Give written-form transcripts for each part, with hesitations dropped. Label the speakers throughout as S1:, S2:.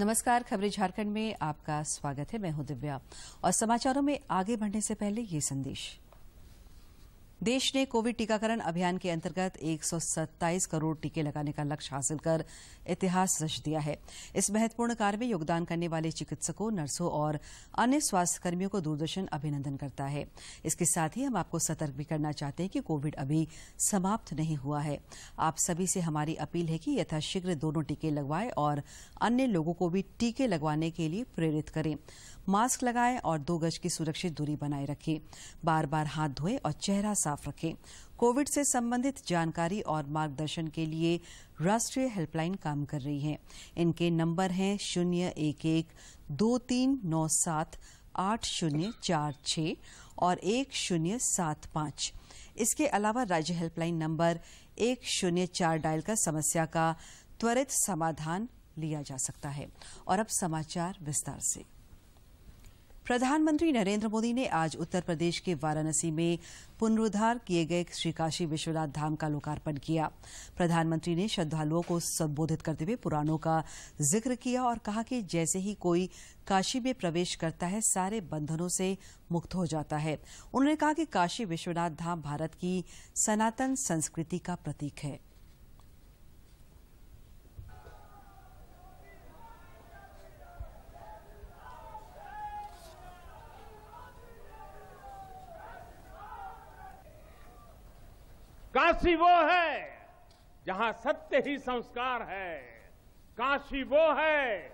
S1: नमस्कार, खबरें झारखंड में आपका स्वागत है। मैं हूं दिव्या और समाचारों में आगे बढ़ने से पहले ये संदेश। देश ने कोविड टीकाकरण अभियान के अंतर्गत 127 करोड़ टीके लगाने का लक्ष्य हासिल कर इतिहास रच दिया है। इस महत्वपूर्ण कार्य में योगदान करने वाले चिकित्सकों, नर्सों और अन्य स्वास्थ्यकर्मियों को दूरदर्शन अभिनंदन करता है। इसके साथ ही हम आपको सतर्क भी करना चाहते हैं कि कोविड अभी समाप्त नहीं हुआ है। आप सभी से हमारी अपील है कि यथाशीघ्र दोनों टीके लगवाएं और अन्य लोगों को भी टीके लगवाने के लिए प्रेरित करें। मास्क लगाएं और 2 गज की सुरक्षित दूरी बनाए रखें। बार बार हाथ धोएं और चेहरा साफ रखें। कोविड से संबंधित जानकारी और मार्गदर्शन के लिए राष्ट्रीय हेल्पलाइन काम कर रही है। इनके नंबर हैं 011-2397-8046 और 1075। इसके अलावा राज्य हेल्पलाइन नंबर 104 डायल कर समस्या का त्वरित समाधान लिया जा सकता है। और अब समाचार विस्तार से। प्रधानमंत्री नरेंद्र मोदी ने आज उत्तर प्रदेश के वाराणसी में पुनरुद्धार किए गए श्री काशी विश्वनाथ धाम का लोकार्पण किया। प्रधानमंत्री ने श्रद्धालुओं को संबोधित करते हुए पुराणों का जिक्र किया और कहा कि जैसे ही कोई काशी में प्रवेश करता है, सारे बंधनों से मुक्त हो जाता है। उन्होंने कहा कि काशी विश्वनाथ धाम भारत की सनातन संस्कृति का प्रतीक है।
S2: काशी वो है जहां सत्य ही संस्कार है। काशी वो है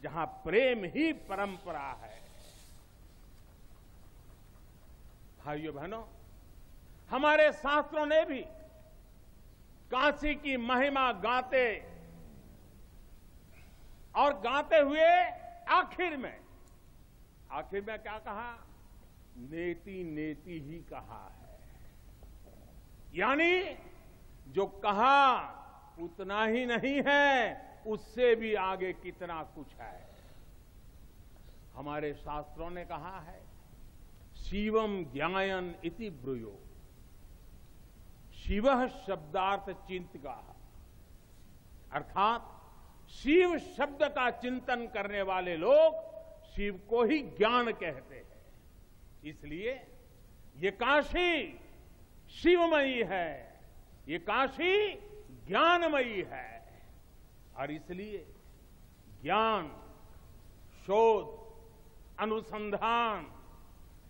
S2: जहां प्रेम ही परंपरा है। भाइयों बहनों, हमारे शास्त्रों ने भी काशी की महिमा गाते और गाते हुए आखिर में क्या कहा? नेति नेति ही कहा है। यानी जो कहा उतना ही नहीं है, उससे भी आगे कितना कुछ है। हमारे शास्त्रों ने कहा है, शिवम ज्ञायन इति ब्रूयो। शिवः शब्दार्थ चिंतका, अर्थात शिव शब्द का चिंतन करने वाले लोग शिव को ही ज्ञान कहते हैं। इसलिए ये काशी शिवमयी है, ये काशी ज्ञानमयी है। और इसलिए ज्ञान, शोध, अनुसंधान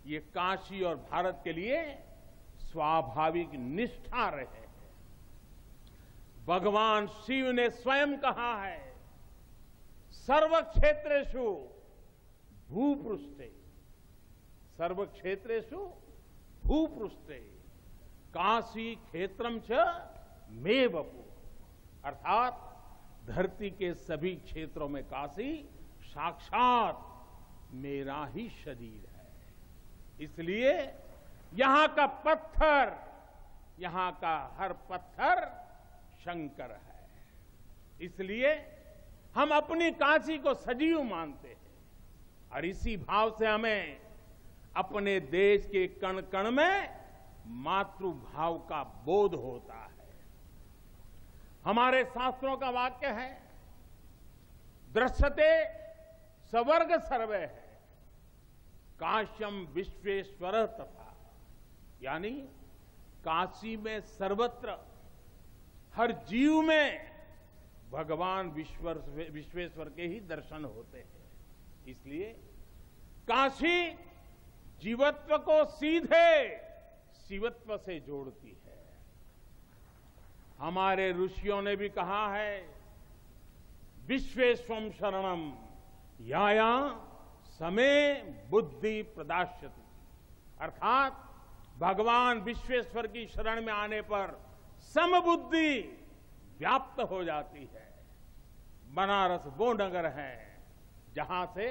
S2: ये काशी और भारत के लिए स्वाभाविक निष्ठा रहे हैं। भगवान शिव ने स्वयं कहा है, सर्व क्षेत्रेषु भूपृष्ठे, सर्व क्षेत्रेषु भूपृष्ठे काशी क्षेत्रम च मे वपु। अर्थात धरती के सभी क्षेत्रों में काशी साक्षात मेरा ही शरीर है। इसलिए यहां का पत्थर, यहां का हर पत्थर शंकर है। इसलिए हम अपनी काशी को सजीव मानते हैं और इसी भाव से हमें अपने देश के कण कण में मातृभाव का बोध होता है। हमारे शास्त्रों का वाक्य है, दृश्यते स्वर्ग सर्वे है, काश्यम विश्वेश्वर तथा। यानी काशी में सर्वत्र हर जीव में भगवान विश्वेश्वर के ही दर्शन होते हैं। इसलिए काशी जीवत्व को सीधे शिवत्व से जोड़ती है। हमारे ऋषियों ने भी कहा है, विश्वेश्वम शरणम याया समे बुद्धि प्रदास्यति। अर्थात भगवान विश्वेश्वर की शरण में आने पर समबुद्धि व्याप्त हो जाती है। बनारस वो नगर है जहां से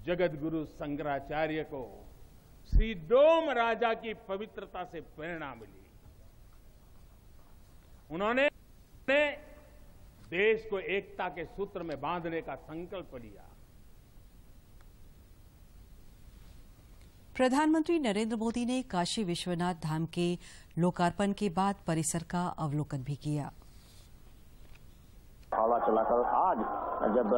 S2: जगत गुरु शंकराचार्य को श्री डोम राजा की पवित्रता से प्रेरणा मिली। उन्होंने देश को एकता के सूत्र में बांधने का संकल्प लिया।
S1: प्रधानमंत्री नरेंद्र मोदी ने काशी विश्वनाथ धाम के लोकार्पण के बाद परिसर का अवलोकन भी किया।
S3: हवा चलाकर आज जब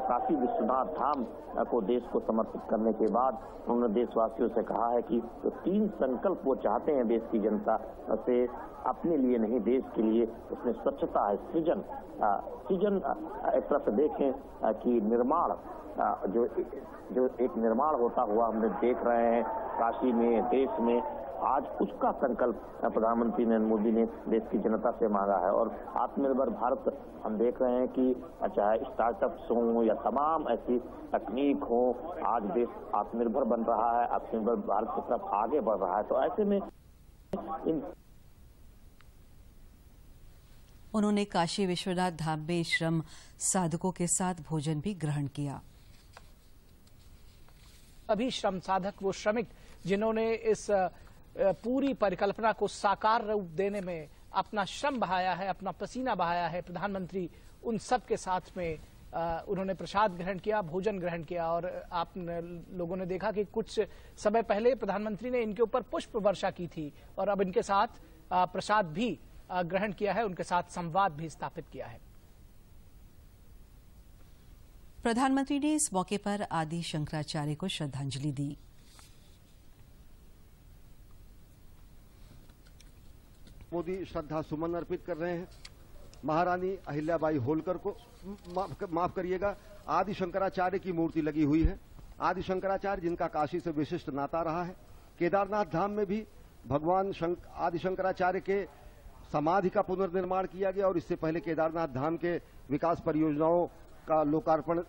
S3: काशी विश्वनाथ धाम को देश को समर्पित करने के बाद उन्होंने देशवासियों से कहा है कि तो 3 संकल्प वो चाहते हैं देश की जनता से, अपने लिए नहीं देश के लिए। उसमें स्वच्छता है, सृजन एक तरह से देखें कि निर्माण, जो एक निर्माण होता हुआ हमने देख रहे हैं काशी में, देश में, आज उसका संकल्प प्रधानमंत्री नरेंद्र मोदी ने देश की जनता से मांगा है। और आत्मनिर्भर भारत हम देख रहे हैं कि चाहे स्टार्टअप्स हों या तमाम ऐसी तकनीक हो, आज देश आत्मनिर्भर बन रहा है, आत्मनिर्भर भारत की तरफ आगे बढ़ रहा है। तो ऐसे में
S1: उन्होंने काशी विश्वनाथ धाम में श्रम साधकों के साथ भोजन भी ग्रहण किया।
S4: अभी श्रम साधक वो श्रमिक जिन्होंने इस पूरी परिकल्पना को साकार रूप देने में अपना श्रम बहाया है, अपना पसीना बहाया है, प्रधानमंत्री उन सब के साथ में उन्होंने प्रसाद ग्रहण किया, भोजन ग्रहण किया। और आप लोगों ने देखा कि कुछ समय पहले प्रधानमंत्री ने इनके ऊपर पुष्प वर्षा की थी और अब इनके साथ प्रसाद भी ग्रहण किया है, उनके साथ संवाद भी स्थापित किया है।
S1: प्रधानमंत्री ने इस मौके पर आदि शंकराचार्य को श्रद्धांजलि दी।
S5: मोदी श्रद्धा सुमन अर्पित कर रहे हैं महारानी अहिल्याबाई होलकर को, माफ करिएगा, आदि शंकराचार्य की मूर्ति लगी हुई है। आदि शंकराचार्य जिनका काशी से विशिष्ट नाता रहा है। केदारनाथ धाम में भी भगवान आदि शंकराचार्य के समाधि का पुनर्निर्माण किया गया और इससे पहले केदारनाथ धाम के विकास परियोजनाओं का लोकार्पण,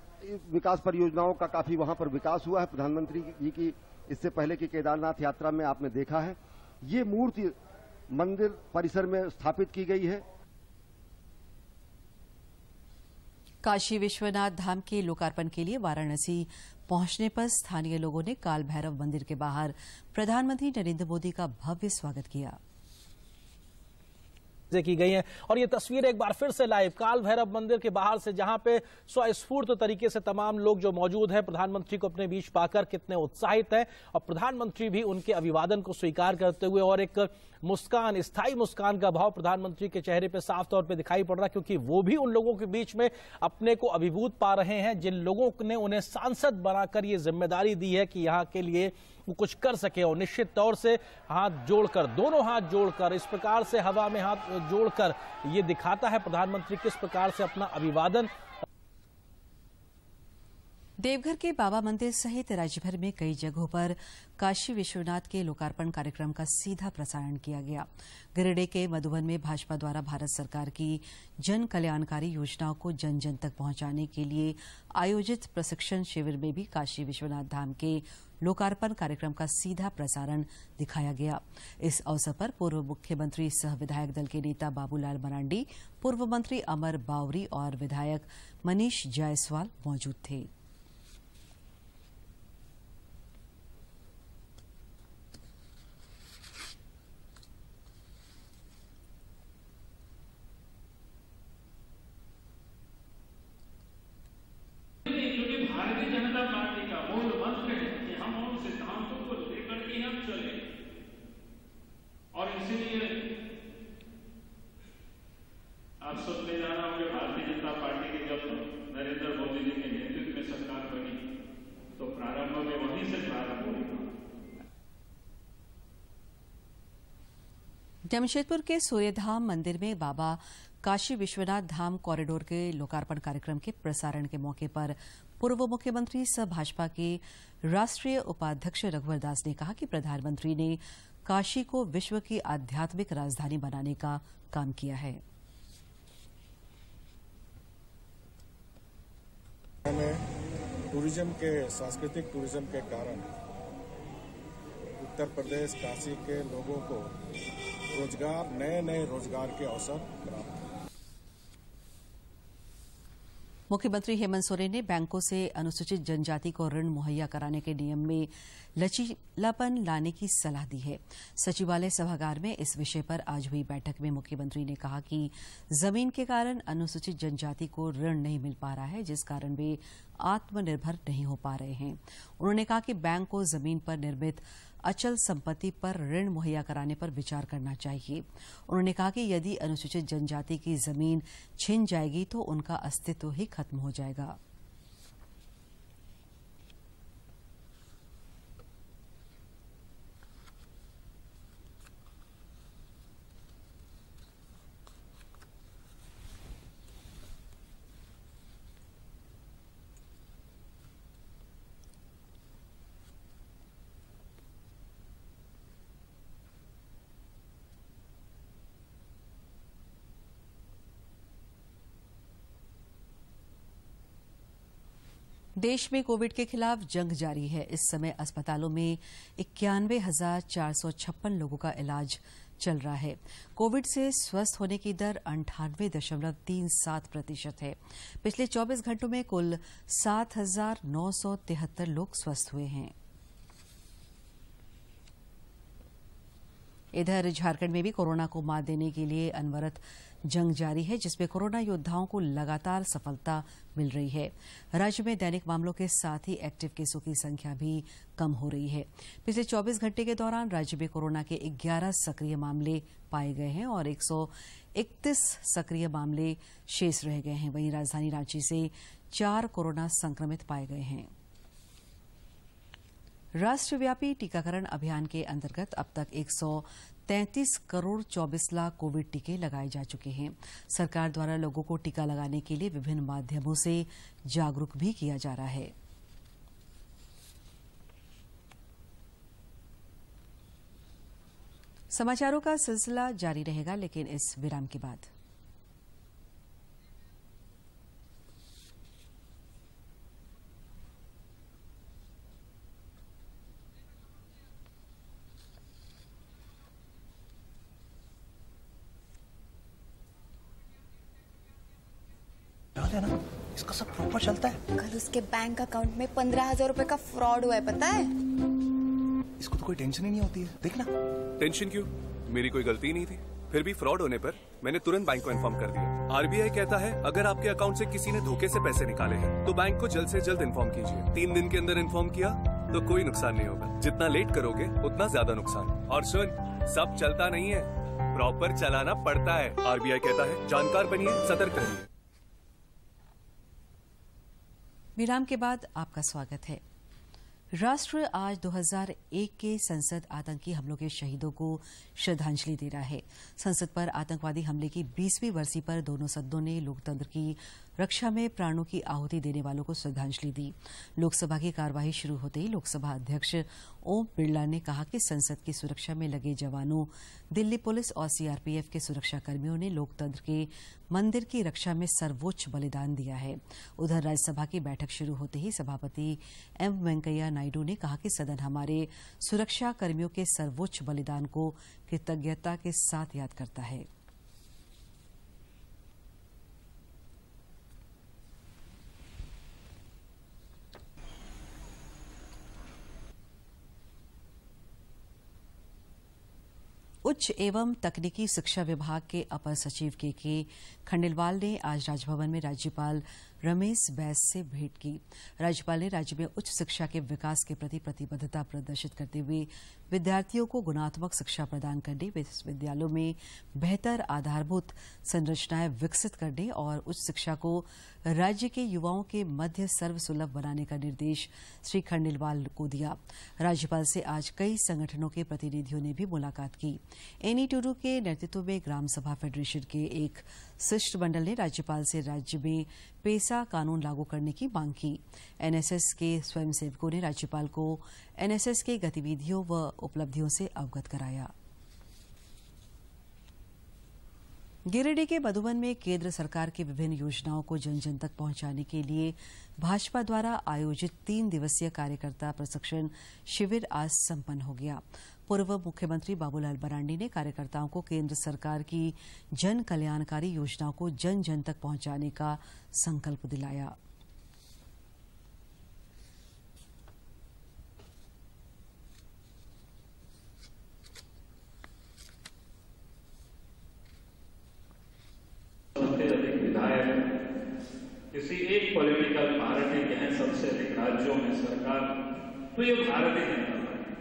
S5: विकास परियोजनाओं का काफी वहां पर विकास हुआ है। प्रधानमंत्री जी की इससे पहले की केदारनाथ यात्रा में आपने देखा है, ये मूर्ति मंदिर परिसर में स्थापित की गई है।
S1: काशी विश्वनाथ धाम के लोकार्पण के लिए वाराणसी पहुंचने पर स्थानीय लोगों ने काल भैरव मंदिर के बाहर प्रधानमंत्री नरेंद्र मोदी का भव्य स्वागत किया।
S6: की गई है और ये तस्वीर एक बार फिर से लाइव काल भैरव मंदिर के बाहर से, जहां पे स्वस्फूर्त तरीके से तमाम लोग जो मौजूद हैं प्रधानमंत्री को अपने बीच पाकर कितने उत्साहित हैं और प्रधानमंत्री भी उनके अभिवादन को स्वीकार करते हुए, और एक मुस्कान, स्थायी मुस्कान का भाव प्रधानमंत्री के चेहरे पे साफ तौर पे दिखाई पड़ रहा है, क्योंकि वो भी उन लोगों के बीच में अपने को अभिभूत पा रहे हैं जिन लोगों ने उन्हें सांसद बनाकर ये जिम्मेदारी दी है कि यहाँ के लिए वो कुछ कर सके। और निश्चित तौर से हाथ जोड़कर, दोनों हाथ जोड़कर, इस प्रकार से हवा में हाथ जोड़कर ये दिखाता है प्रधानमंत्री किस प्रकार से अपना अभिवादन।
S1: देवघर के बाबा मंदिर सहित राज्य भर में कई जगहों पर काशी विश्वनाथ के लोकार्पण कार्यक्रम का सीधा प्रसारण किया गया। गिरिडीह के मधुबन में भाजपा द्वारा भारत सरकार की जन कल्याणकारी योजनाओं को जन जन तक पहुंचाने के लिए आयोजित प्रशिक्षण शिविर में भी काशी विश्वनाथ धाम के लोकार्पण कार्यक्रम का सीधा प्रसारण दिखाया गया। इस अवसर पर पूर्व मुख्यमंत्री सह विधायक दल के नेता बाबूलाल मरांडी, पूर्व मंत्री अमर बावरी और विधायक मनीष जायसवाल मौजूद थे।
S7: और इसीलिए आप सोचने जा रहा हूं कि भारतीय जनता पार्टी की जब नरेंद्र मोदी जी के नेतृत्व में सरकार बनी तो प्रारंभ में वहीं से प्रारंभ होगा।
S1: जमशेदपुर के सूर्यधाम मंदिर में बाबा काशी विश्वनाथ धाम कॉरिडोर के लोकार्पण कार्यक्रम के प्रसारण के मौके पर पूर्व मुख्यमंत्री सह भाजपा के राष्ट्रीय उपाध्यक्ष रघुवर दास ने कहा कि प्रधानमंत्री ने काशी को विश्व की आध्यात्मिक राजधानी बनाने का काम किया है।
S8: टूरिज्म के, सांस्कृतिक टूरिज्म के कारण उत्तर प्रदेश काशी के लोगों को रोजगार, नए नए रोजगार के अवसर प्राप्त।
S1: मुख्यमंत्री हेमंत सोरेन ने बैंकों से अनुसूचित जनजाति को ऋण मुहैया कराने के नियम में लचीलापन लाने की सलाह दी है। सचिवालय सभागार में इस विषय पर आज हुई बैठक में मुख्यमंत्री ने कहा कि जमीन के कारण अनुसूचित जनजाति को ऋण नहीं मिल पा रहा है, जिस कारण वे आत्मनिर्भर नहीं हो पा रहे हैं। उन्होंने कहा कि बैंक को जमीन पर निर्मित अचल संपत्ति पर ऋण मुहैया कराने पर विचार करना चाहिए। उन्होंने कहा कि यदि अनुसूचित जनजाति की जमीन छिन जाएगी तो उनका अस्तित्व ही खत्म हो जाएगा। देश में कोविड के खिलाफ जंग जारी है। इस समय अस्पतालों में 91,456 लोगों का इलाज चल रहा है। कोविड से स्वस्थ होने की दर 98.37% है। पिछले 24 घंटों में कुल 7,973 लोग स्वस्थ हुए हैं। इधर झारखंड में भी कोरोना को मात देने के लिए अनवरत जंग जारी है, जिसमें कोरोना योद्धाओं को लगातार सफलता मिल रही है। राज्य में दैनिक मामलों के साथ ही एक्टिव केसों की संख्या भी कम हो रही है। पिछले 24 घंटे के दौरान राज्य में कोरोना के 11 सक्रिय मामले पाए गए हैं और 131 सक्रिय मामले शेष रह गए हैं। वहीं राजधानी रांची से 4 कोरोना संक्रमित पाए गए हैं। राष्ट्रव्यापी टीकाकरण अभियान के अंतर्गत अब तक 133 करोड़ 24 लाख कोविड टीके लगाए जा चुके हैं। सरकार द्वारा लोगों को टीका लगाने के लिए विभिन्न माध्यमों से जागरूक भी किया जा रहा है। समाचारों का सिलसिला जारी रहेगा, लेकिन इस विराम के बाद।
S9: है ना, इसका सब प्रॉपर चलता है।
S10: कल उसके बैंक अकाउंट में 15,000 रुपए का फ्रॉड हुआ है, पता है?
S9: इसको तो कोई टेंशन ही नहीं होती है। देखना।
S11: टेंशन क्यों? मेरी कोई गलती नहीं थी। फिर भी फ्रॉड होने पर मैंने तुरंत बैंक को इन्फॉर्म कर दिया। आरबीआई कहता है अगर आपके अकाउंट से किसी ने धोखे से पैसे निकाले हैं तो बैंक को जल्द से जल्द इन्फॉर्म कीजिए। 3 दिन के अंदर इन्फॉर्म किया तो कोई नुकसान नहीं होगा। जितना लेट करोगे उतना ज्यादा नुकसान। और सुन, सब चलता नहीं है, प्रॉपर चलाना पड़ता है। आरबीआई कहता है जानकार बनिए, सतर्क रहिए।
S1: विराम के बाद आपका स्वागत है। राष्ट्र आज 2001 के संसद आतंकी हमलों के शहीदों को श्रद्धांजलि दे रहा है। संसद पर आतंकवादी हमले की 20वीं बरसी पर दोनों सदनों ने लोकतंत्र की रक्षा में प्राणों की आहुति देने वालों को श्रद्धांजलि दी। लोकसभा की कार्यवाही शुरू होते ही लोकसभा अध्यक्ष ओम बिरला ने कहा कि संसद की सुरक्षा में लगे जवानों, दिल्ली पुलिस और सीआरपीएफ के सुरक्षा कर्मियों ने लोकतंत्र के मंदिर की रक्षा में सर्वोच्च बलिदान दिया है। उधर राज्यसभा की बैठक शुरू होते ही सभापति एम वेंकैया नायडू ने कहा कि सदन हमारे सुरक्षा कर्मियों के सर्वोच्च बलिदान को कृतज्ञता के साथ याद करता है। उच्च एवं तकनीकी शिक्षा विभाग के अपर सचिव के खंडेलवाल ने आज राजभवन में राज्यपाल रमेश बैस से भेंट की। राज्यपाल ने राज्य में उच्च शिक्षा के विकास के प्रति प्रतिबद्धता प्रदर्शित करते हुए विद्यार्थियों को गुणात्मक शिक्षा प्रदान करने, विश्वविद्यालयों में बेहतर आधारभूत संरचनाएं विकसित करने और उच्च शिक्षा को राज्य के युवाओं के मध्य सर्वसुलभ बनाने का निर्देश श्री खंडेलवाल को दिया। राज्यपाल से आज कई संगठनों के प्रतिनिधियों ने भी मुलाकात की। एनी टूडू के नेतृत्व में ग्राम सभा फेडरेशन के एक शिष्टमंडल ने राज्यपाल से राज्य में पेसा कानून लागू करने की मांग की। एनएसएस के स्वयंसेवकों ने राज्यपाल को एनएसएस की गतिविधियों व उपलब्धियों से अवगत कराया। गिरिडीह के मधुबन में केंद्र सरकार की विभिन्न योजनाओं को जन जन तक पहुंचाने के लिए भाजपा द्वारा आयोजित 3 दिवसीय कार्यकर्ता प्रशिक्षण शिविर आज संपन्न हो गया। पूर्व मुख्यमंत्री बाबूलाल मरांडी ने कार्यकर्ताओं को केंद्र सरकार की जन कल्याणकारी योजनाओं को जन जन तक पहुंचाने का संकल्प दिलाया।
S7: किसी एक पॉलिटिकल पार्टी के हैं सबसे अधिक राज्यों में सरकार, तो ये भारतीय जनता पार्टी।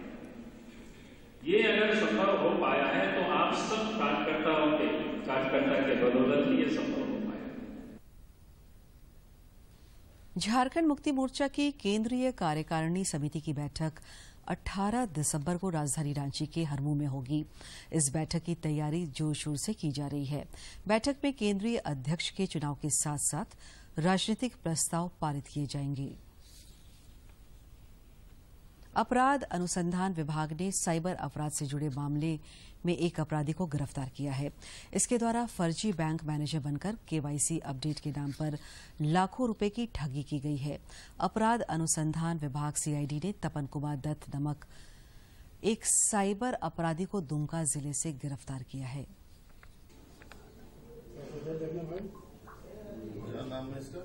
S7: ये अगर संभव हो पाया है तो आप सब कार्यकर्ता के बदौलत ये संभव हो पाया।
S1: झारखंड मुक्ति मोर्चा की केंद्रीय कार्यकारिणी समिति की बैठक 18 दिसंबर को राजधानी रांची के हरमू में होगी। इस बैठक की तैयारी जोर शोर से की जा रही है। बैठक में केंद्रीय अध्यक्ष के चुनाव के साथ साथ राजनीतिक प्रस्ताव पारित किए जाएंगे। अपराध अनुसंधान विभाग ने साइबर अपराध से जुड़े मामले में एक अपराधी को गिरफ्तार किया है। इसके द्वारा फर्जी बैंक मैनेजर बनकर केवाईसी अपडेट के नाम पर लाखों रुपए की ठगी की गई है। अपराध अनुसंधान विभाग सीआईडी ने तपन कुमार दत्त नामक एक साइबर अपराधी को दुमका जिले से गिरफ्तार किया है।
S12: मेरा नाम है इसका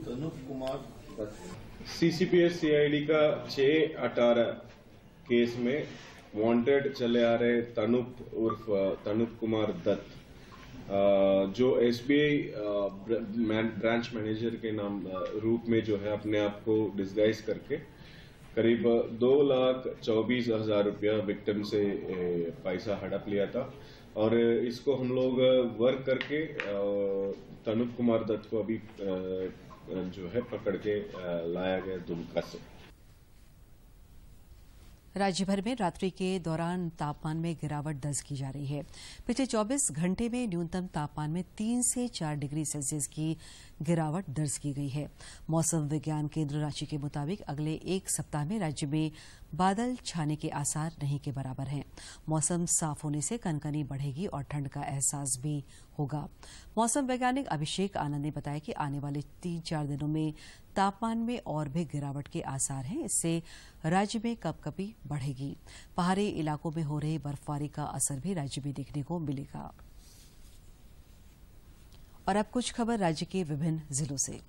S12: तनुप कुमार दत्त।
S13: सीसीपीएस सीआईडी का 6/18 केस में वांटेड चले आ रहे तनुप उर्फ तनुप कुमार दत्त जो एसबीआई ब्रांच मैनेजर के नाम रूप में जो है अपने आप को डिस्गाइज करके करीब 2,24,000 रुपया विक्टिम से पैसा हड़प लिया था और इसको हम लोग वर्क करके तनुप कुमार दत्त को अभी जो है पकड़ के लाया गया दुमका से।
S1: राज्य भर में रात्रि के दौरान तापमान में गिरावट दर्ज की जा रही है। पिछले 24 घंटे में न्यूनतम तापमान में 3 से 4 डिग्री सेल्सियस की गिरावट दर्ज की गई है। मौसम विज्ञान केंद्र रांची के मुताबिक अगले एक सप्ताह में राज्य में बादल छाने के आसार नहीं के बराबर हैं। मौसम साफ होने से कनकनी बढ़ेगी और ठंड का एहसास भी होगा। मौसम वैज्ञानिक अभिषेक आनंद ने बताया कि आने वाले 3-4 दिनों में तापमान में और भी गिरावट के आसार हैं। इससे राज्य में कपकपी बढ़ेगी। पहाड़ी इलाकों में हो रही बर्फबारी का असर भी राज्य में देखने को मिलेगा। और अब कुछ खबर राज्य के विभिन्न जिलों से।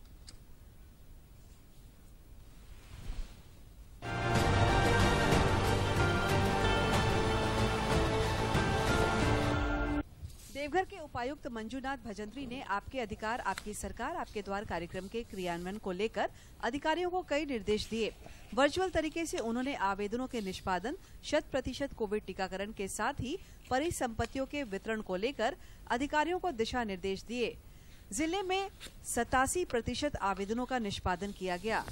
S1: देवघर के उपायुक्त मंजूनाथ भजंत्री ने आपके अधिकार आपकी सरकार आपके द्वार कार्यक्रम के क्रियान्वयन को लेकर अधिकारियों को कई निर्देश दिए। वर्चुअल तरीके से उन्होंने आवेदनों के निष्पादन, 100% कोविड टीकाकरण के साथ ही परिसंपत्तियों के वितरण को लेकर अधिकारियों को दिशा निर्देश दिए। जिले में 87% आवेदनों का निष्पादन किया गया।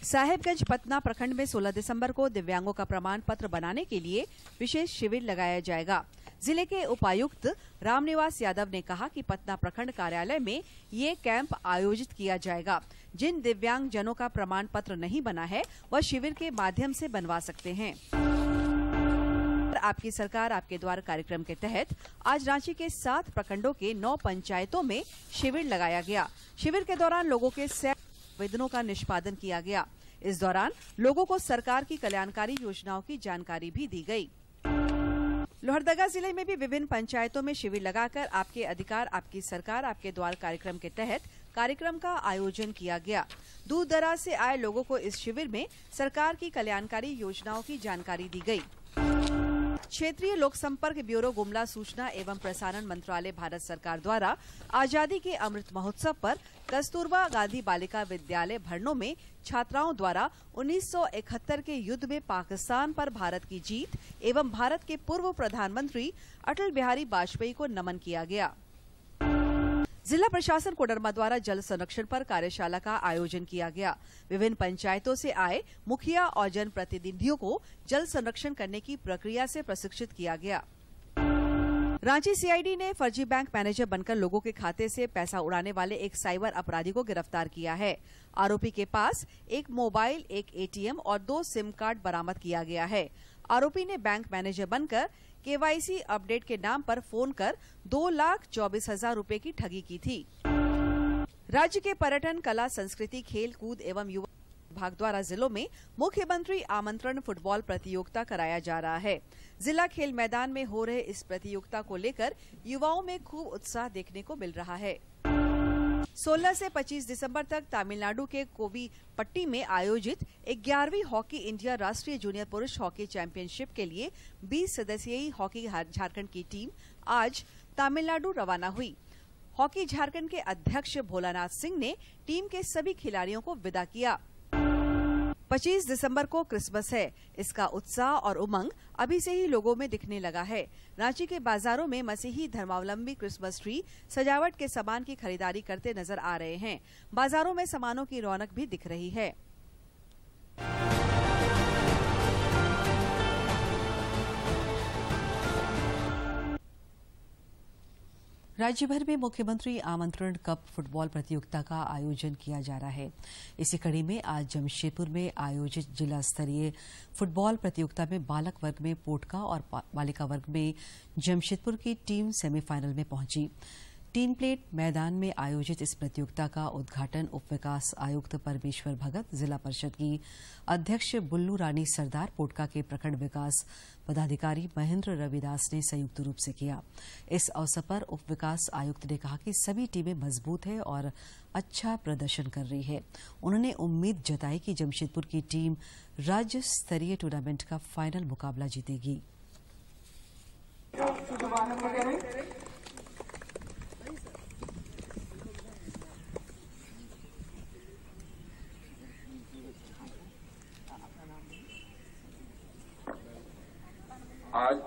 S1: साहेबगंज पतना प्रखंड में 16 दिसंबर को दिव्यांगों का प्रमाण पत्र बनाने के लिए विशेष शिविर लगाया जाएगा। जिले के उपायुक्त रामनिवास यादव ने कहा कि पतना प्रखंड कार्यालय में ये कैंप आयोजित किया जाएगा। जिन दिव्यांग जनों का प्रमाण पत्र नहीं बना है वह शिविर के माध्यम से बनवा सकते हैं। आपकी सरकार आपके द्वार कार्यक्रम के तहत आज रांची के 7 प्रखंडों के 9 पंचायतों में शिविर लगाया गया। शिविर के दौरान लोगों के आवेदनों का निष्पादन किया गया। इस दौरान लोगों को सरकार की कल्याणकारी योजनाओं की जानकारी भी दी गई। लोहरदगा जिले में भी विभिन्न पंचायतों में शिविर लगाकर आपके अधिकार आपकी सरकार आपके द्वार कार्यक्रम के तहत कार्यक्रम का आयोजन किया गया। दूर दराज से आए लोगों को इस शिविर में सरकार की कल्याणकारी योजनाओं की जानकारी दी गई। क्षेत्रीय लोक संपर्क ब्यूरो गुमला सूचना एवं प्रसारण मंत्रालय भारत सरकार द्वारा आजादी के अमृत महोत्सव पर कस्तूरबा गांधी बालिका विद्यालय भरनों में छात्राओं द्वारा 1971 के युद्ध में पाकिस्तान पर भारत की जीत एवं भारत के पूर्व प्रधानमंत्री अटल बिहारी वाजपेयी को नमन किया गया। जिला प्रशासन कोडरमा द्वारा जल संरक्षण पर कार्यशाला का आयोजन किया गया। विभिन्न पंचायतों से आए मुखिया और जनप्रतिनिधियों को जल संरक्षण करने की प्रक्रिया से प्रशिक्षित किया गया। रांची सीआईडी ने फर्जी बैंक मैनेजर बनकर लोगों के खाते से पैसा उड़ाने वाले एक साइबर अपराधी को गिरफ्तार किया है। आरोपी के पास एक मोबाइल, एक एटीएम और 2 सिम कार्ड बरामद किया गया है। आरोपी ने बैंक मैनेजर बनकर केवाईसी अपडेट के नाम पर फोन कर 2,24,000 रुपए की ठगी की थी। राज्य के पर्यटन, कला, संस्कृति, खेल कूद एवं युवा विभाग द्वारा जिलों में मुख्यमंत्री आमंत्रण फुटबॉल प्रतियोगिता कराया जा रहा है। जिला खेल मैदान में हो रहे इस प्रतियोगिता को लेकर युवाओं में खूब उत्साह देखने को मिल रहा है। 16 से 25 दिसंबर तक तमिलनाडु के कोविलपट्टी में आयोजित 11वीं हॉकी इंडिया राष्ट्रीय जूनियर पुरुष हॉकी चैंपियनशिप के लिए 20 सदस्यीय हॉकी झारखंड की टीम आज तमिलनाडु रवाना हुई। हॉकी झारखंड के अध्यक्ष भोलानाथ सिंह ने टीम के सभी खिलाड़ियों को विदा किया। 25 दिसंबर को क्रिसमस है। इसका उत्साह और उमंग अभी से ही लोगों में दिखने लगा है। रांची के बाजारों में मसीही धर्मावलंबी क्रिसमस ट्री सजावट के सामान की खरीदारी करते नजर आ रहे हैं। बाजारों में सामानों की रौनक भी दिख रही है। राज्य भर में मुख्यमंत्री आमंत्रण कप फुटबॉल प्रतियोगिता का आयोजन किया जा रहा है। इसी कड़ी में आज जमशेदपुर में आयोजित जिला स्तरीय फुटबॉल प्रतियोगिता में बालक वर्ग में पोटका और बालिका वर्ग में जमशेदपुर की टीम सेमीफाइनल में पहुंची। 3 प्लेट मैदान में आयोजित इस प्रतियोगिता का उद्घाटन उप विकास आयुक्त परमेश्वर भगत, जिला परिषद की अध्यक्ष बुल्लू रानी सरदार, पोटका के प्रखंड विकास पदाधिकारी महेंद्र रविदास ने संयुक्त रूप से किया। इस अवसर पर उप विकास आयुक्त ने कहा कि सभी टीमें मजबूत है और अच्छा प्रदर्शन कर रही है। उन्होंने उम्मीद जताई कि जमशेदपुर की टीम राज्य स्तरीय टूर्नामेंट का फाइनल मुकाबला जीतेगी।
S14: आज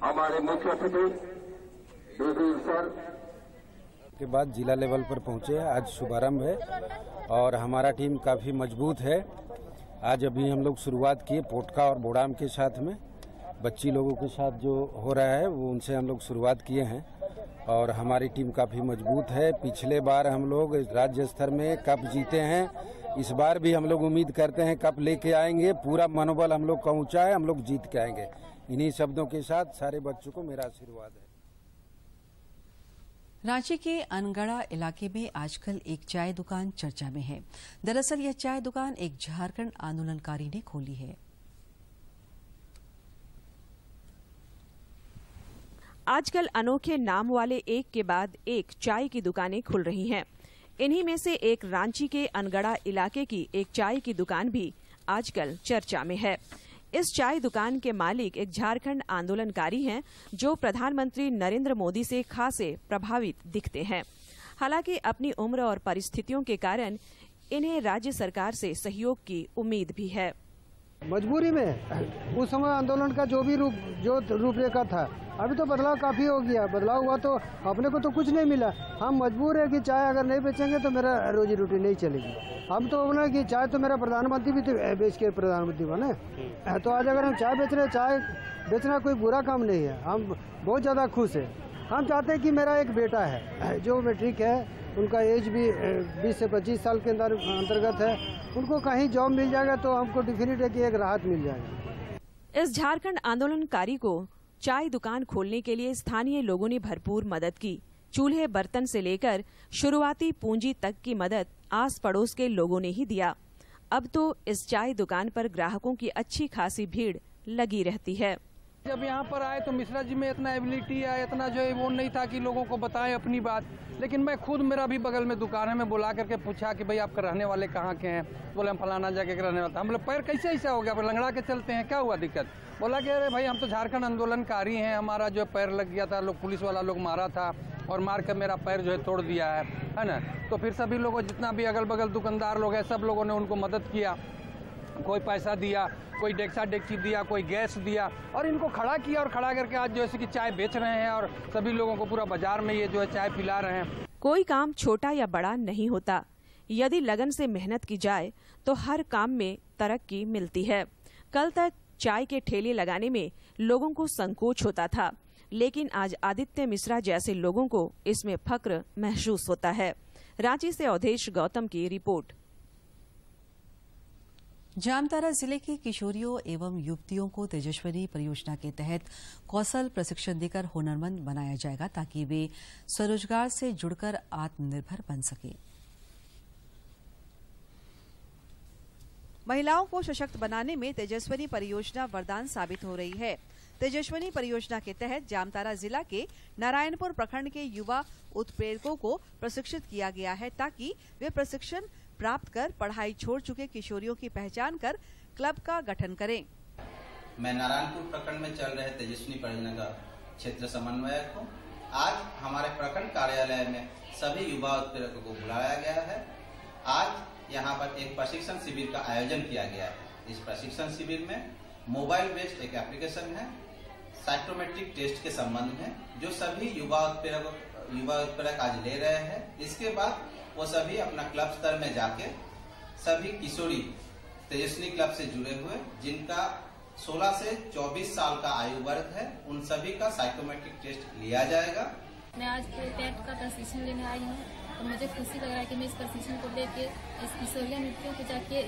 S14: हमारे मुख्य अतिथि डीडी सर
S15: के बाद जिला लेवल पर पहुंचे। आज शुभारंभ है और हमारा टीम काफी मजबूत है। आज अभी हम लोग शुरुआत किए पोटका और बोड़ाम के साथ में, बच्ची लोगों के साथ जो हो रहा है वो उनसे हम लोग शुरुआत किए हैं और हमारी टीम काफी मजबूत है। पिछले बार हम लोग राज्य स्तर में कप जीते हैं, इस बार भी हम लोग उम्मीद करते हैं कप लेके आएंगे। पूरा मनोबल हम लोग का ऊंचा है, हम लोग जीत के आएंगे। इन्हीं शब्दों के साथ सारे बच्चों को मेरा आशीर्वाद है।
S1: रांची के अनगढ़ा इलाके में आजकल एक चाय दुकान चर्चा में है। दरअसल यह चाय दुकान एक झारखंड आंदोलनकारी ने खोली है।
S16: आजकल अनोखे नाम वाले एक के बाद एक चाय की दुकानें खुल रही हैं। इन्हीं में से एक रांची के अनगढ़ा इलाके की एक चाय की दुकान भी आजकल चर्चा में है। इस चाय दुकान के मालिक एक झारखंड आंदोलनकारी हैं जो प्रधानमंत्री नरेंद्र मोदी से खासे प्रभावित दिखते हैं। हालांकि अपनी उम्र और परिस्थितियों के कारण इन्हें राज्य सरकार से सहयोग की उम्मीद भी है।
S17: मजबूरी में उस समय आंदोलन का जो रूपरेखा था, अभी तो बदलाव काफी हो गया। बदलाव हुआ तो अपने को तो कुछ नहीं मिला। हम मजबूर है कि चाय अगर नहीं बेचेंगे तो मेरा रोजी रोटी नहीं चलेगी। हम तो बोले कि चाय तो मेरा प्रधानमंत्री भी तो बेच के प्रधानमंत्री बने, तो आज अगर हम चाय बेच रहे, चाय बेचना कोई बुरा काम नहीं है। हम बहुत ज्यादा खुश है। हम चाहते हैं कि मेरा एक बेटा है जो मैट्रिक है, उनका एज भी 20 से 25 साल के अंतर्गत है, उनको कहीं जॉब मिल जाएगा तो हमको डेफिनेट है कि एक राहत मिल जाएगा।
S16: इस झारखंड आंदोलनकारी को चाय दुकान खोलने के लिए स्थानीय लोगों ने भरपूर मदद की। चूल्हे बर्तन से लेकर शुरुआती पूंजी तक की मदद आस पड़ोस के लोगों ने ही दिया। अब तो इस चाय दुकान पर ग्राहकों की अच्छी खासी भीड़ लगी रहती है।
S18: जब यहाँ पर आए तो मिश्रा जी में इतना एबिलिटी है, इतना जो है वो नहीं था कि लोगों को बताएं अपनी बात। लेकिन मैं खुद, मेरा भी बगल में दुकान है, मैं बुला करके पूछा कि भाई आपके रहने वाले कहाँ के हैं? बोले हम फलाना जगह के रहने वाले। हम बोले पैर कैसे ऐसा हो गया, लंगड़ा के चलते हैं, क्या हुआ दिक्कत? बोला कि अरे भाई हम तो झारखंड आंदोलनकारी हैं, हमारा जो पैर लग गया था, लोग पुलिस वाला लोग मारा था और मार कर मेरा पैर जो है तोड़ दिया है ना। तो फिर सभी लोगों, जितना भी अगल बगल दुकानदार लोग हैं, सब लोगों ने उनको मदद किया। कोई पैसा दिया, कोई डेक्सा डेक्ची दिया, कोई गैस दिया और इनको खड़ा किया और खड़ा करके आज जैसे कि चाय बेच रहे हैं और सभी लोगों को पूरा बाजार में ये जो है चाय पिला रहे हैं।
S16: कोई काम छोटा या बड़ा नहीं होता। यदि लगन से मेहनत की जाए तो हर काम में तरक्की मिलती है। कल तक चाय के ठेले लगाने में लोगों को संकोच होता था, लेकिन आज आदित्य मिश्रा जैसे लोगों को इसमें फक्र महसूस होता है। रांची से अवधेश गौतम की रिपोर्ट।
S1: जामताड़ा जिले की किशोरियों एवं युवतियों को तेजस्विनी परियोजना के तहत कौशल प्रशिक्षण देकर हुनरमंद बनाया जाएगा ताकि वे स्वरोजगार से जुड़कर आत्मनिर्भर बन सके। महिलाओं को सशक्त बनाने में तेजस्विनी परियोजना वरदान साबित हो रही है। तेजस्विनी परियोजना के तहत जामताड़ा जिला के नारायणपुर प्रखंड के युवा उत्प्रेरकों को प्रशिक्षित किया गया है ताकि वे प्रशिक्षण प्राप्त कर पढ़ाई छोड़ चुके किशोरियों की पहचान कर क्लब का गठन करें।
S19: मैं नारायणपुर प्रखंड में चल रहे तेजस्विनी परियोजना का क्षेत्र समन्वयक हूँ। आज हमारे प्रखंड कार्यालय में सभी युवा उत्प्रेरकों को बुलाया गया है। आज यहाँ पर एक प्रशिक्षण शिविर का आयोजन किया गया है। इस प्रशिक्षण शिविर में मोबाइल बेस्ड एक एप्लीकेशन है साइकोमेट्रिक टेस्ट के संबंध में, जो सभी युवा उत्प्रेरक आज ले रहे हैं। इसके बाद वो सभी अपना क्लब स्तर में जाके सभी किशोरी तेजस्विनी क्लब से जुड़े हुए जिनका 16 से 24 साल का आयु वर्ग है, उन सभी का साइकोमेट्रिक टेस्ट लिया जाएगा।
S20: मैं आज टेट का प्रशिक्षण लेने आई हूँ और मुझे खुशी लग रहा है कि मैं इस प्रशिक्षण को लेके इस किशोरिया नृत्यों को जाके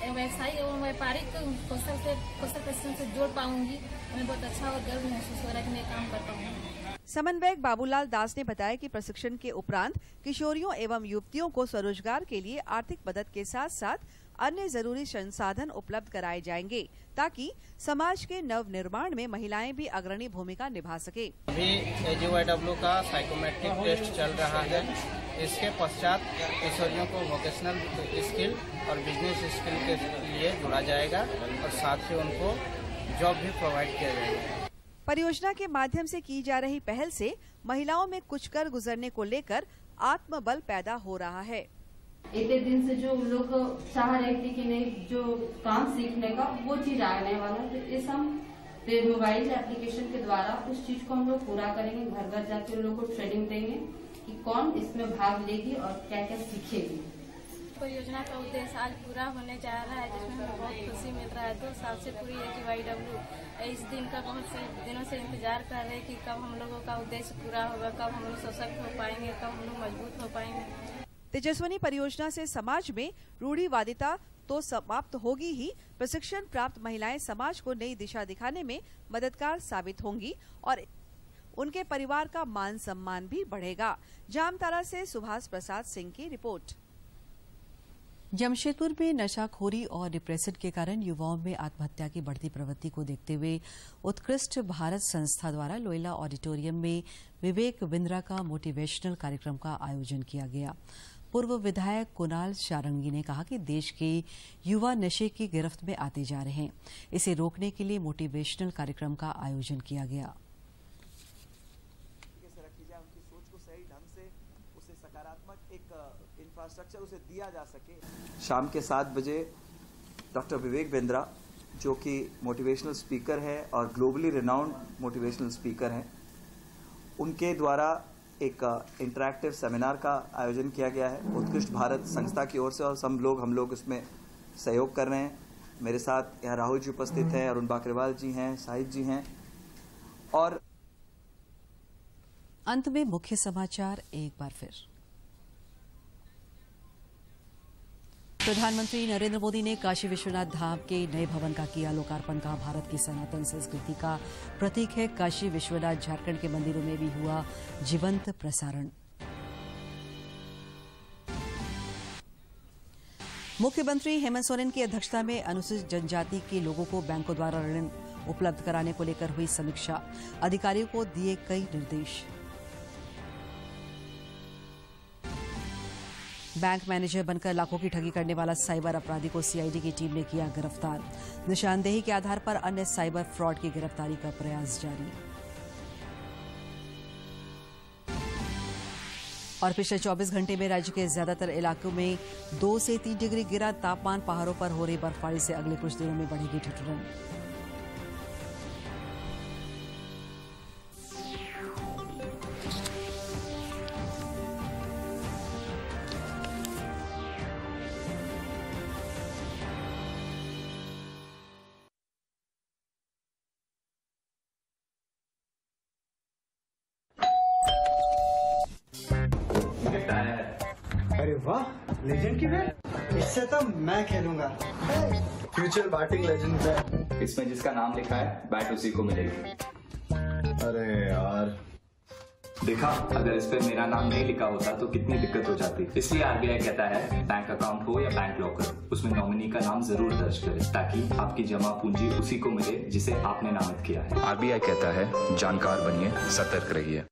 S20: व्यवसायिक एवं व्यापारिक कौशल प्रशिक्षण से जोड़ पाऊंगी। हमें बहुत अच्छा और गर्व महसूस हो रहा है कि मैं काम करता हूँ।
S1: समन्वयक बाबूलाल दास ने बताया कि प्रशिक्षण के उपरांत किशोरियों एवं युवतियों को स्वरोजगार के लिए आर्थिक मदद के साथ साथ अन्य जरूरी संसाधन उपलब्ध कराए जाएंगे ताकि समाज के नव निर्माण में महिलाएं भी अग्रणी भूमिका निभा सके।
S21: अभी AGYW का साइकोमेट्रिक टेस्ट चल रहा है। इसके पश्चात किशोरियों को वोकेशनल स्किल और बिजनेस स्किल के लिए जोड़ा जाएगा और साथ ही उनको जॉब भी प्रोवाइड किया जाएगा।
S1: परियोजना के माध्यम से की जा रही पहल से महिलाओं में कुछ कर गुजरने को लेकर आत्मबल पैदा हो रहा है।
S22: इतने दिन से जो लोग चाह रहे थे कि नहीं जो काम सीखने का वो चीज आने वाला, तो इस हम मोबाइल एप्लीकेशन के द्वारा उस चीज को हम लोग पूरा करेंगे। घर घर जाके उन लोगों को ट्रेनिंग देंगे कि कौन इसमें भाग लेगी और क्या क्या सीखेगी।
S20: परियोजना का उद्देश्य आज पूरा होने जा रहा है, जिसमें हमें बहुत खुशी मिल रहा है। 2 साल से पूरी AGYW इस दिन का बहुत से दिनों से इंतजार कर रहे हैं कि कब हम लोगों का उद्देश्य पूरा होगा, कब हम लोग सशक्त हो पाएंगे, कब हम लोग मजबूत हो पाएंगे।
S1: तेजस्विनी परियोजना से समाज में रूढ़िवादिता तो समाप्त होगी ही, प्रशिक्षण प्राप्त महिलाएं समाज को नई दिशा दिखाने में मददगार साबित होंगी और उनके परिवार का मान सम्मान भी बढ़ेगा। जामताड़ा से सुभाष प्रसाद सिंह की रिपोर्ट। जमशेदपुर में नशाखोरी और डिप्रेशन के कारण युवाओं में आत्महत्या की बढ़ती प्रवृत्ति को देखते हुए उत्कृष्ट भारत संस्था द्वारा लोयला ऑडिटोरियम में विवेक बिंद्रा का मोटिवेशनल कार्यक्रम का आयोजन किया गया। पूर्व विधायक कुणाल शारंगी ने कहा कि देश के युवा नशे की गिरफ्त में आते जा रहे हैं, इसे रोकने के लिए मोटिवेशनल कार्यक्रम का आयोजन किया गया।
S23: उनकी सोच को सही ढंग से उसे सकारात्मक एक इंफ्रास्ट्रक्चर उसे दिया जा सके।
S24: शाम के 7 बजे डॉक्टर विवेक बिंद्रा जो कि मोटिवेशनल स्पीकर है और ग्लोबली रिनाउंड मोटिवेशनल स्पीकर हैं, उनके द्वारा एक इंटरैक्टिव सेमिनार का आयोजन किया गया है उत्कृष्ट भारत संस्था की ओर से और हम लोग उसमें सहयोग कर रहे हैं। मेरे साथ यहाँ राहुल जी उपस्थित हैं, अरुण बाकरेवाल जी हैं, साहिब जी हैं। और
S1: अंत में मुख्य समाचार एक बार फिर। प्रधानमंत्री नरेंद्र मोदी ने काशी विश्वनाथ धाम के नए भवन का किया लोकार्पण। कहा भारत की सनातन संस्कृति का प्रतीक है काशी विश्वनाथ। झारखंड के मंदिरों में भी हुआ जीवंत प्रसारण। मुख्यमंत्री हेमंत सोरेन की अध्यक्षता में अनुसूचित जनजाति के लोगों को बैंकों द्वारा ऋण उपलब्ध कराने को लेकर हुई समीक्षा। अधिकारियों को दिए कई निर्देश। बैंक मैनेजर बनकर लाखों की ठगी करने वाला साइबर अपराधी को सीआईडी की टीम ने किया गिरफ्तार। निशानदेही के आधार पर अन्य साइबर फ्रॉड की गिरफ्तारी का प्रयास जारी। और पिछले 24 घंटे में राज्य के ज्यादातर इलाकों में 2 से 3 डिग्री गिरा तापमान। पहाड़ों पर हो रही बर्फबारी से अगले कुछ दिनों में बढ़ेगी ठिठुरन।
S25: अरे वाह, लेजेंड की बैट। इससे तो मैं खेलूंगा। Future batting legend bat.
S26: इसमें जिसका नाम लिखा है बैट उसी को मिलेगी।
S25: अरे यार,
S26: देखा, अगर इस पे मेरा नाम नहीं लिखा होता तो कितनी दिक्कत हो जाती। इसलिए आरबीआई कहता है बैंक अकाउंट हो या बैंक लॉकर, उसमें नॉमिनी का नाम जरूर दर्ज करें ताकि आपकी जमा पूंजी उसी को मिले जिसे आपने नामित किया है।
S27: आरबीआई कहता है जानकार बनिए, सतर्क रहिए।